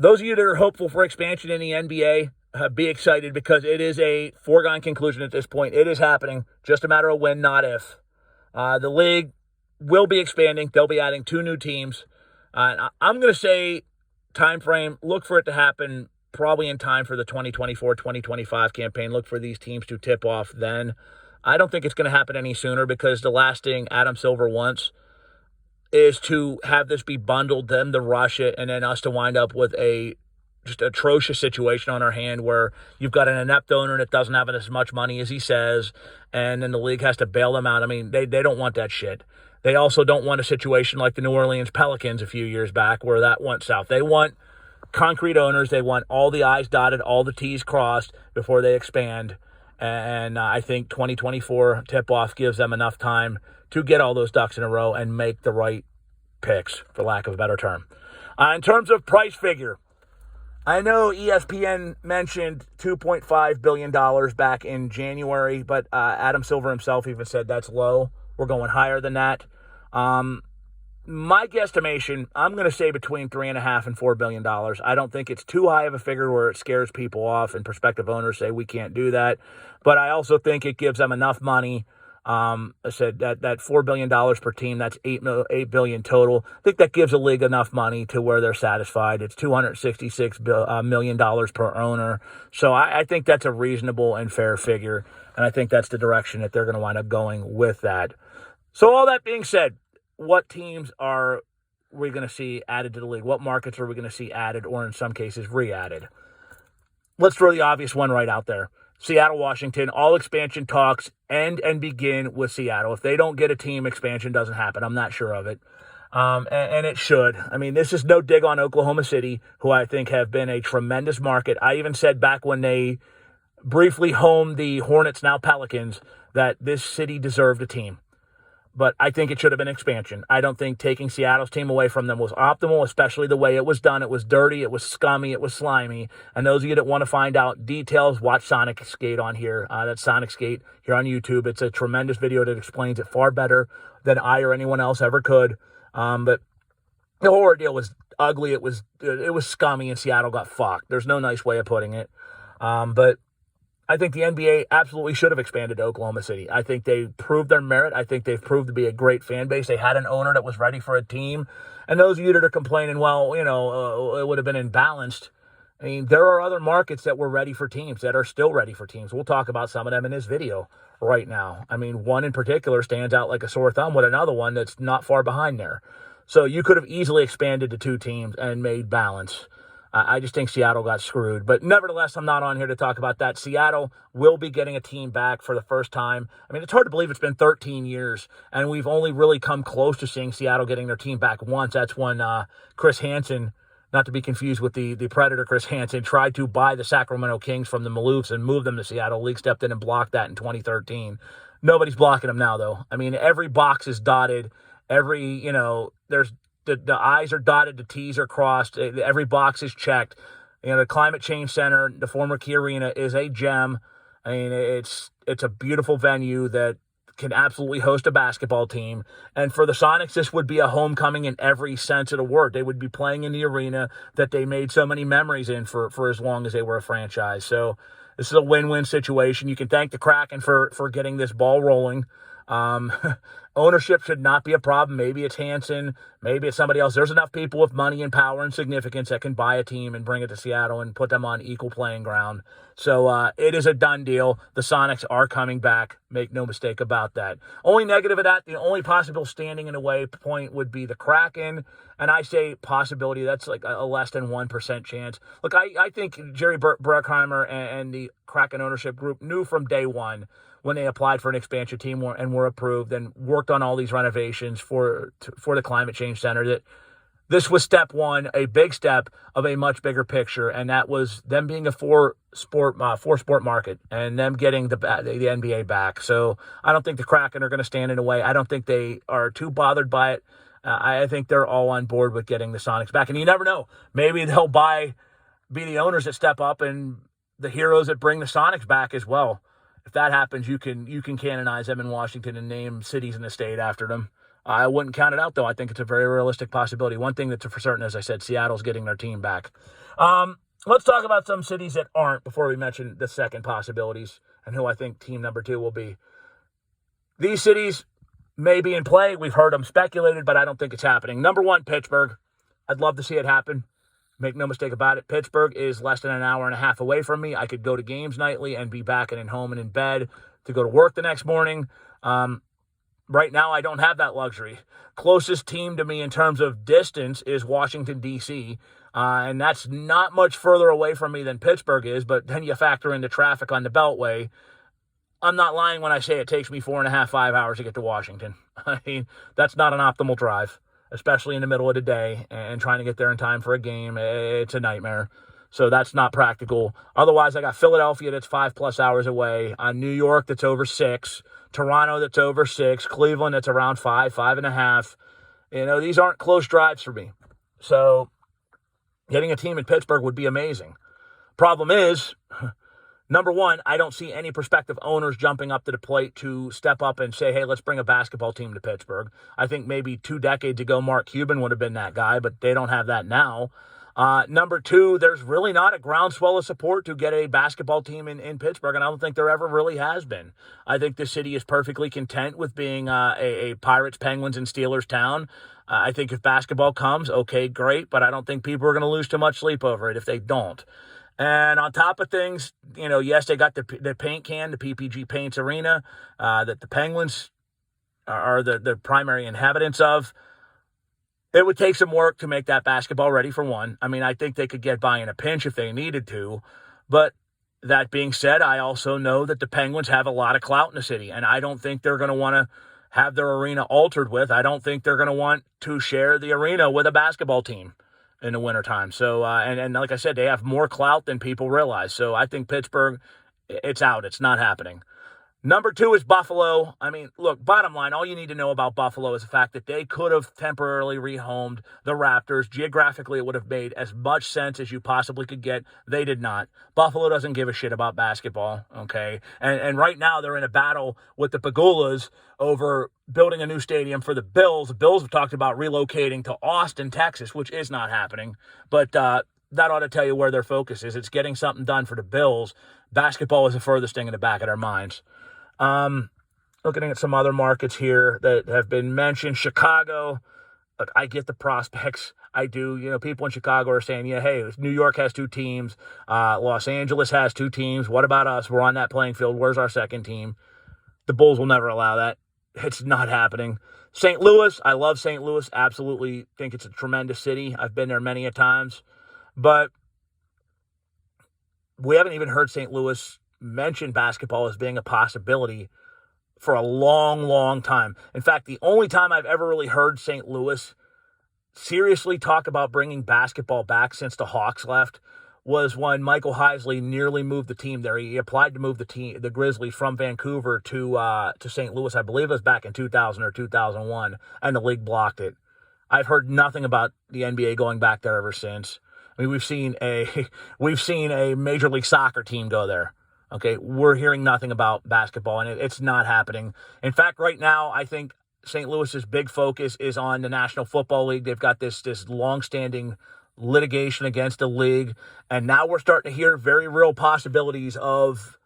those of you that are hopeful for expansion in the NBA, be excited because it is a foregone conclusion at this point. It is happening. Just a matter of when, not if. The league will be expanding. They'll be adding 2 new teams. I'm going to say time frame, look for it to happen probably in time for the 2024-2025 campaign. Look for these teams to tip off then. I don't think it's going to happen any sooner because the last thing Adam Silver wants is to have this be bundled, them to rush it, and then us to wind up with a just atrocious situation on our hand where you've got an inept owner that doesn't have as much money as he says, and then the league has to bail them out. I mean, they don't want that shit. They also don't want a situation like the New Orleans Pelicans a few years back where that went south. They want concrete owners. They want all the I's dotted, all the T's crossed before they expand. And I think 2024 tip-off gives them enough time to get all those ducks in a row and make the right picks, for lack of a better term. In terms of price figure, I know ESPN mentioned $2.5 billion back in January, but Adam Silver himself even said that's low. We're going higher than that. My guesstimation, I'm going to say between $3.5 and $4 billion. I don't think it's too high of a figure where it scares people off and prospective owners say we can't do that. But I also think it gives them enough money. I said that $4 billion per team, that's $8 billion total. I think that gives the league enough money to where they're satisfied. It's $266 million per owner. So I think that's a reasonable and fair figure. And I think that's the direction that they're going to wind up going with that. So all that being said, what teams are we going to see added to the league? What markets are we going to see added or in some cases re-added? Let's throw the obvious one right out there. Seattle, Washington, all expansion talks end and begin with Seattle. If they don't get a team, expansion doesn't happen. I'm not sure of it. And it should. I mean, this is no dig on Oklahoma City, who I think have been a tremendous market. I even said back when they briefly homed the Hornets, now Pelicans, that this city deserved a team. But I think it should have been expansion. I don't think taking Seattle's team away from them was optimal, especially the way it was done. It was dirty, it was scummy, it was slimy. And those of you that want to find out details, watch Sonic Skate on here. That's Sonic Skate here on YouTube. It's a tremendous video that explains it far better than I or anyone else ever could. But the whole ordeal was ugly. It was scummy, and Seattle got fucked. There's no nice way of putting it. But I think the NBA absolutely should have expanded to Oklahoma City. I think they proved their merit. I think they've proved to be a great fan base. They had an owner that was ready for a team. And those of you that are complaining, well, it would have been imbalanced. I mean, there are other markets that were ready for teams, that are still ready for teams. We'll talk about some of them in this video right now. I mean, one in particular stands out like a sore thumb with another one that's not far behind there. So you could have easily expanded to 2 teams and made balance. I just think Seattle got screwed. But nevertheless, I'm not on here to talk about that. Seattle will be getting a team back for the first time. I mean, it's hard to believe it's been 13 years, and we've only really come close to seeing Seattle getting their team back once. That's when Chris Hansen, not to be confused with the Predator Chris Hansen, tried to buy the Sacramento Kings from the Maloofs and move them to Seattle. The league stepped in and blocked that in 2013. Nobody's blocking them now, though. I mean, every box is dotted. There's the I's are dotted, the T's are crossed, every box is checked. The Climate Change Center, the former Key Arena, is a gem. I mean, it's a beautiful venue that can absolutely host a basketball team. And for the Sonics, this would be a homecoming in every sense of the word. They would be playing in the arena that they made so many memories in for as long as they were a franchise. So this is a win-win situation. You can thank the Kraken for getting this ball rolling. Ownership should not be a problem. Maybe it's Hansen. Maybe it's somebody else. There's enough people with money and power and significance that can buy a team and bring it to Seattle and put them on equal playing ground. So it is a done deal. The Sonics are coming back. Make no mistake about that. Only negative of that, the only possible standing in the way point would be the Kraken. And I say possibility, that's like a less than 1% chance. Look, I think Jerry Bruckheimer and the Kraken ownership group knew from day one when they applied for an expansion team and were approved and worked on all these renovations for the Climate Change Center, that this was step one, a big step of a much bigger picture, and that was them being a four-sport market and them getting the NBA back. So I don't think the Kraken are going to stand in the way. I don't think they are too bothered by it. I think they're all on board with getting the Sonics back. And you never know. Maybe they'll be the owners that step up and the heroes that bring the Sonics back as well. If that happens, you can canonize them in Washington and name cities in the state after them. I wouldn't count it out, though. I think it's a very realistic possibility. One thing that's for certain, as I said, Seattle's getting their team back. Let's talk about some cities that aren't before we mention the second possibilities and who I think team number 2 will be. These cities may be in play. We've heard them speculated, but I don't think it's happening. Number 1, Pittsburgh. I'd love to see it happen. Make no mistake about it. Pittsburgh is less than an hour and a half away from me. I could go to games nightly and be back and home and in bed to go to work the next morning. Right now, I don't have that luxury. Closest team to me in terms of distance is Washington, D.C., and that's not much further away from me than Pittsburgh is, but then you factor in the traffic on the Beltway. I'm not lying when I say it takes me 4.5, 5 hours to get to Washington. I mean, that's not an optimal drive, especially in the middle of the day, and trying to get there in time for a game, it's a nightmare. So that's not practical. Otherwise, I got Philadelphia that's 5+ hours away, New York that's over 6, Toronto that's over 6, Cleveland that's around 5, 5.5. These aren't close drives for me. So getting a team in Pittsburgh would be amazing. Problem is, number 1, I don't see any prospective owners jumping up to the plate to step up and say, hey, let's bring a basketball team to Pittsburgh. I think maybe 2 decades ago, Mark Cuban would have been that guy, but they don't have that now. Number 2, there's really not a groundswell of support to get a basketball team in Pittsburgh, and I don't think there ever really has been. I think the city is perfectly content with being a Pirates, Penguins, and Steelers town. I think if basketball comes, okay, great, but I don't think people are going to lose too much sleep over it if they don't. And on top of things, yes, they got the paint can, the PPG Paints Arena, that the Penguins are the primary inhabitants of. It would take some work to make that basketball ready, for one. I mean, I think they could get by in a pinch if they needed to. But that being said, I also know that the Penguins have a lot of clout in the city, and I don't think they're going to want to have their arena altered with. I don't think they're going to want to share the arena with a basketball team in the wintertime. So, and like I said, they have more clout than people realize. So I think Pittsburgh, it's out. It's not happening. Number 2 is Buffalo. I mean, look, bottom line, all you need to know about Buffalo is the fact that they could have temporarily rehomed the Raptors. Geographically, it would have made as much sense as you possibly could get. They did not. Buffalo doesn't give a shit about basketball, okay? And right now, they're in a battle with the Pagulas over building a new stadium for the Bills. The Bills have talked about relocating to Austin, Texas, which is not happening. But that ought to tell you where their focus is. It's getting something done for the Bills. Basketball is the furthest thing in the back of their minds. Looking at some other markets here that have been mentioned. Chicago, look, I get the prospects. I do. People in Chicago are saying, yeah, hey, New York has 2 teams. Los Angeles has 2 teams. What about us? We're on that playing field. Where's our second team? The Bulls will never allow that. It's not happening. St. Louis, I love St. Louis. Absolutely think it's a tremendous city. I've been there many a times. But we haven't even heard St. Louis mention basketball as being a possibility for a long, long time. In fact, the only time I've ever really heard St. Louis seriously talk about bringing basketball back since the Hawks left was when Michael Heisley nearly moved the team there. He applied to move the Grizzlies from Vancouver to St. Louis. I believe it was back in 2000 or 2001, and the league blocked it. I've heard nothing about the NBA going back there ever since. I mean, we've seen a Major League Soccer team go there. Okay, we're hearing nothing about basketball, and it's not happening. In fact, right now, I think St. Louis's big focus is on the National Football League. They've got this long-standing litigation against the league, and now we're starting to hear very real possibilities of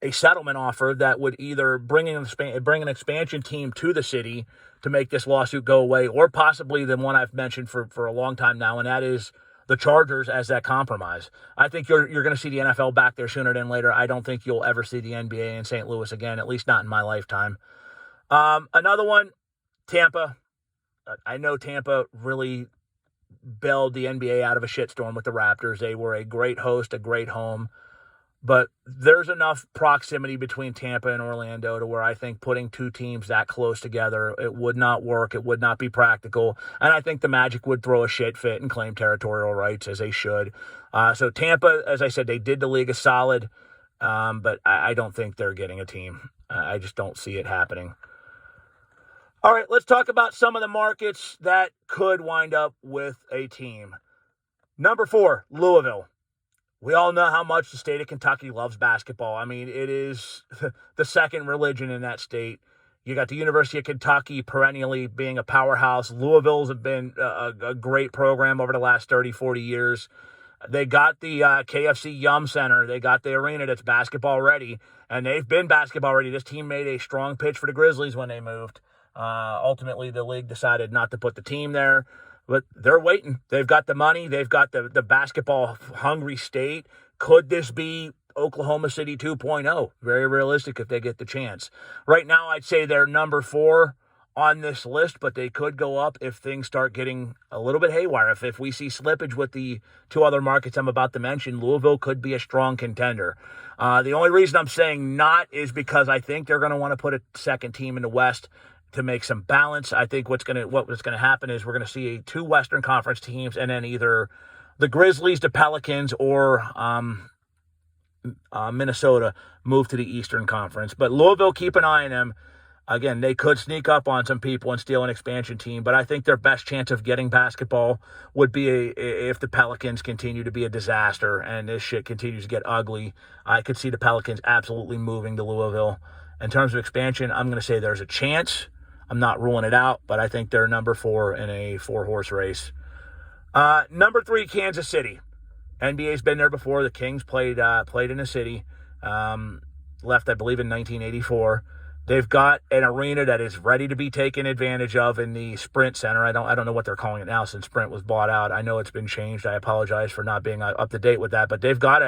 a settlement offer that would either bring an expansion team to the city to make this lawsuit go away, or possibly the one I've mentioned for a long time now, and that is the Chargers as that compromise. I think you're going to see the NFL back there sooner than later. I don't think you'll ever see the NBA in St. Louis again, at least not in my lifetime. Another one, Tampa. I know Tampa really bailed the NBA out of a shitstorm with the Raptors. They were a great host, a great home. But there's enough proximity between Tampa and Orlando to where I think putting 2 teams that close together, it would not work. It would not be practical. And I think the Magic would throw a shit fit and claim territorial rights, as they should. So Tampa, as I said, they did the league a solid, but I don't think they're getting a team. I just don't see it happening. All right, let's talk about some of the markets that could wind up with a team. Number 4, Louisville. We all know how much the state of Kentucky loves basketball. I mean, it is the second religion in that state. You got the University of Kentucky perennially being a powerhouse. Louisville's been a great program over the last 30, 40 years. They got the KFC Yum Center. They got the arena that's basketball ready, and they've been basketball ready. This team made a strong pitch for the Grizzlies when they moved. Ultimately, the league decided not to put the team there, but they're waiting. They've got the money. They've got the basketball-hungry state. Could this be Oklahoma City 2.0? Very realistic if they get the chance. Right now, I'd say they're number 4 on this list, but they could go up if things start getting a little bit haywire. If we see slippage with the 2 other markets I'm about to mention, Louisville could be a strong contender. The only reason I'm saying not is because I think they're going to want to put a second team in the West to make some balance. I think what's going to happen is we're going to see 2 Western Conference teams, and then either the Grizzlies, the Pelicans, or Minnesota move to the Eastern Conference. But Louisville, keep an eye on them. Again, they could sneak up on some people and steal an expansion team, but I think their best chance of getting basketball would be if the Pelicans continue to be a disaster and this shit continues to get ugly. I could see the Pelicans absolutely moving to Louisville. In terms of expansion, I'm going to say there's a chance. I'm not ruling it out, but I think they're number 4 in a 4-horse race. Number 3, Kansas City. NBA's been there before. The Kings played in the city. Left, I believe, in 1984. They've got an arena that is ready to be taken advantage of in the Sprint Center. I don't know what they're calling it now since Sprint was bought out. I know it's been changed. I apologize for not being up to date with that. But they've got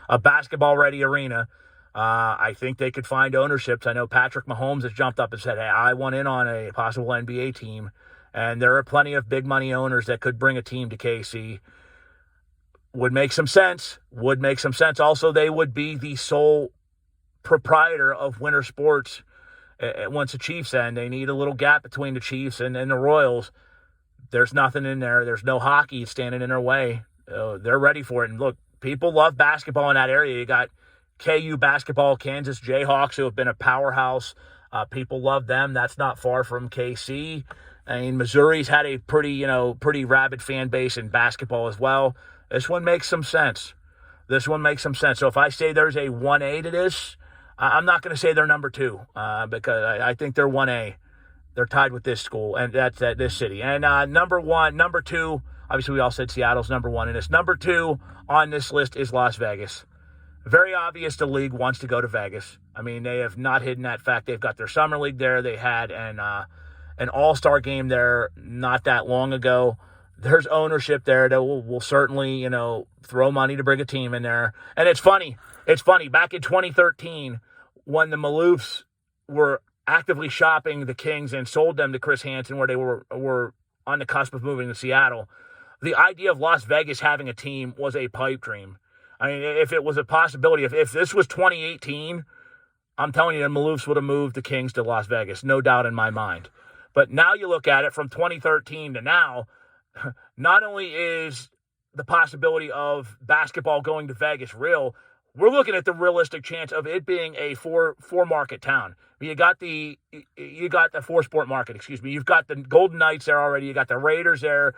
a basketball-ready arena. I think they could find ownerships. I know Patrick Mahomes has jumped up and said, hey, I want in on a possible NBA team. And there are plenty of big-money owners that could bring a team to KC. Would make some sense. Also, they would be the sole proprietor of winter sports. Once the Chiefs end, they need a little gap between the Chiefs and the Royals. There's nothing in there. There's no hockey standing in their way. They're ready for it. And look, people love basketball in that area. You got KU basketball, Kansas Jayhawks, who have been a powerhouse. People love them. That's not far from KC. I mean, Missouri's had a pretty rabid fan base in basketball as well. This one makes some sense. So if I say there's a 1A to this, I'm not going to say they're number 2 because I think they're 1A. They're tied with this school, and that's at this city. And number 2, obviously we all said Seattle's number 1 in this. Number 2 on this list is Las Vegas. Very obvious the league wants to go to Vegas. I mean, they have not hidden that fact. They've got their summer league there. They had an all-star game there not that long ago. There's ownership there that will certainly, throw money to bring a team in there. And it's funny. Back in 2013, when the Maloofs were actively shopping the Kings and sold them to Chris Hansen, where they were on the cusp of moving to Seattle, the idea of Las Vegas having a team was a pipe dream. I mean, if it was a possibility, if this was 2018, I'm telling you, the Maloofs would have moved the Kings to Las Vegas, no doubt in my mind. But now you look at it from 2013 to now, not only is the possibility of basketball going to Vegas real, we're looking at the realistic chance of it being a four market town. You got the 4-sport market, excuse me. You've got the Golden Knights there already. You got the Raiders there.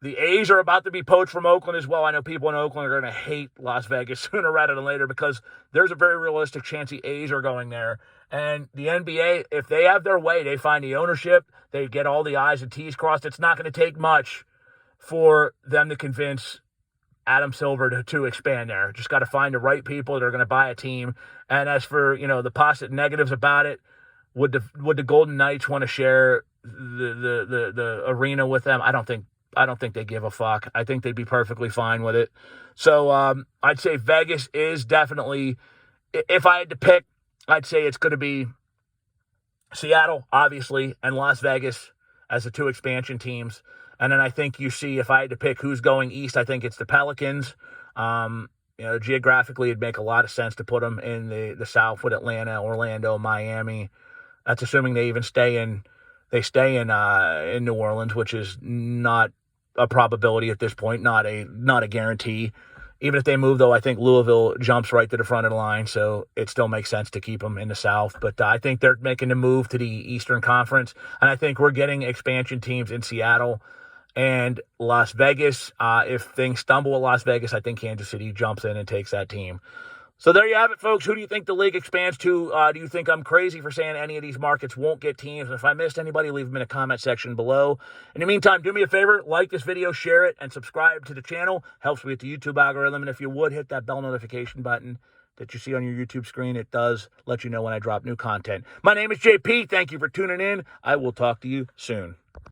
The A's are about to be poached from Oakland as well. I know people in Oakland are going to hate Las Vegas sooner rather than later because there's a very realistic chance the A's are going there. And the NBA, if they have their way, they find the ownership, they get all the I's and T's crossed. It's not going to take much for them to convince Adam Silver to expand there. Just got to find the right people that are going to buy a team. And as for, the positive negatives about it, would the Golden Knights want to share the arena with them? I don't think they give a fuck. I think they'd be perfectly fine with it. So I'd say Vegas is definitely, if I had to pick, I'd say it's going to be Seattle, obviously, and Las Vegas as the 2 expansion teams. And then I think you see, if I had to pick who's going east, I think it's the Pelicans. Geographically, it'd make a lot of sense to put them in the South with Atlanta, Orlando, Miami. That's assuming they even stay in New Orleans, which is not a probability at this point, not a guarantee. Even if they move, though, I think Louisville jumps right to the front of the line, so it still makes sense to keep them in the South. But I think they're making the move to the Eastern Conference, and I think we're getting expansion teams in Seattle and Las Vegas. If things stumble at Las Vegas, I think Kansas City jumps in and takes that team. So there you have it, folks. Who do you think the league expands to? Do you think I'm crazy for saying any of these markets won't get teams? And if I missed anybody, leave them in the comment section below. In the meantime, do me a favor, like this video, share it, and subscribe to the channel. Helps me with the YouTube algorithm. And if you would, hit that bell notification button that you see on your YouTube screen. It does let you know when I drop new content. My name is JP. Thank you for tuning in. I will talk to you soon.